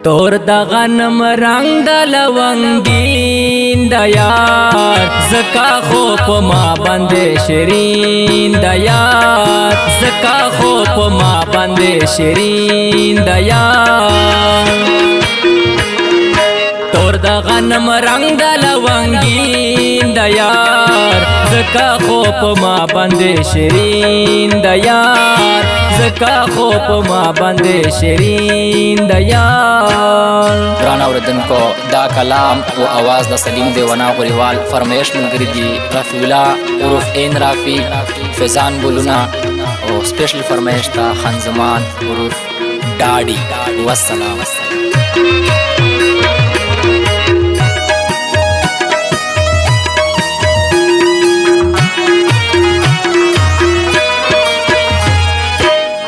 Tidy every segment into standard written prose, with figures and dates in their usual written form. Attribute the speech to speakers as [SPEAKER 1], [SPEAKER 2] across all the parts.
[SPEAKER 1] تور د غنم رنگ د لونګین د یار زکا خو په ما باندې شیرین د یار زکا خو په ما باندې شیرین د یار تور د غنم رنگ د لونګین د یار زکا خو په ما باندې شیرین د یار زکا خو په ما باندې شیرین د یار.
[SPEAKER 2] ګران اوریدونکو دا کلام او आवाज د سلیم دیوانا غوریوال فرمایش ملګری دی رفیع الله عرف عین رافی فیضان ګلونا او سپیشل فرمایش تا خان زمان عرف ډاډي والسلام.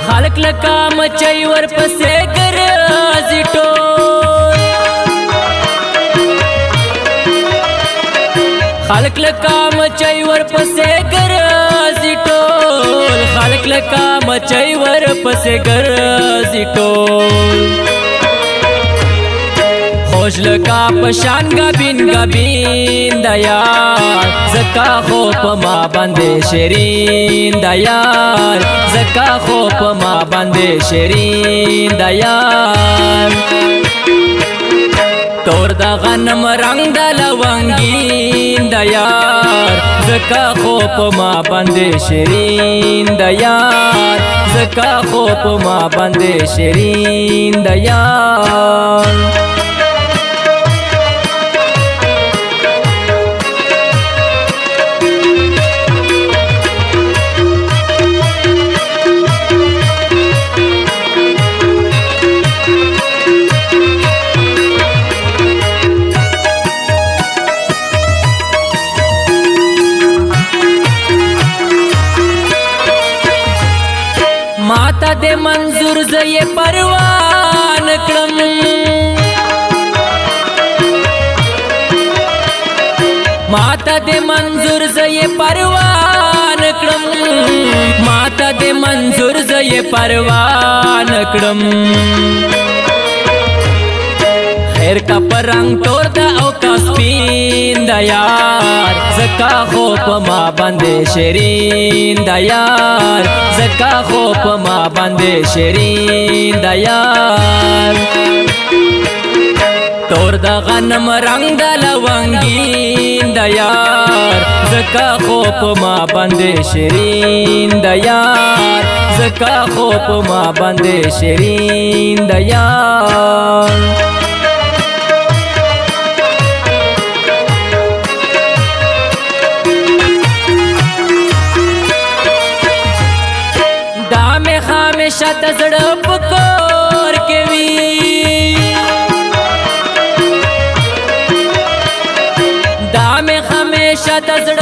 [SPEAKER 1] خلق لکا مچای ور پسې ګرځي ټول خلق لکا مچای ور پسې ګرځي ټول خلق لکا مچای ور پسې ګرځي ټول خوش لکا پشان گابین گابین د یار زکا خو په ما باندې شیرین د یار زکا خو په ما باندې شیرین د یار تور د غنم رنگ د لونګین د یار زکا خو په ما باندې شیرین د یار زکا خو په ما باندې شیرین د یار. ماتا دے منظور زی پروان کړم ماتا دے منظور زی پروان کړم ماتا دے منظور زی پروان کړم خیر کا پرنګ تور دا او کا سپین د یار زکا خو په ما باندې شیرین د یار زکا خو په ما باندې شیرین د یار تور د غنم رنگ د لونګین د یار زکا خو په ما باندې شیرین د یار زکا خو په ما باندې شیرین د یار. हमेशा तजड़ पकोर के वी दामे हमेशा तजड़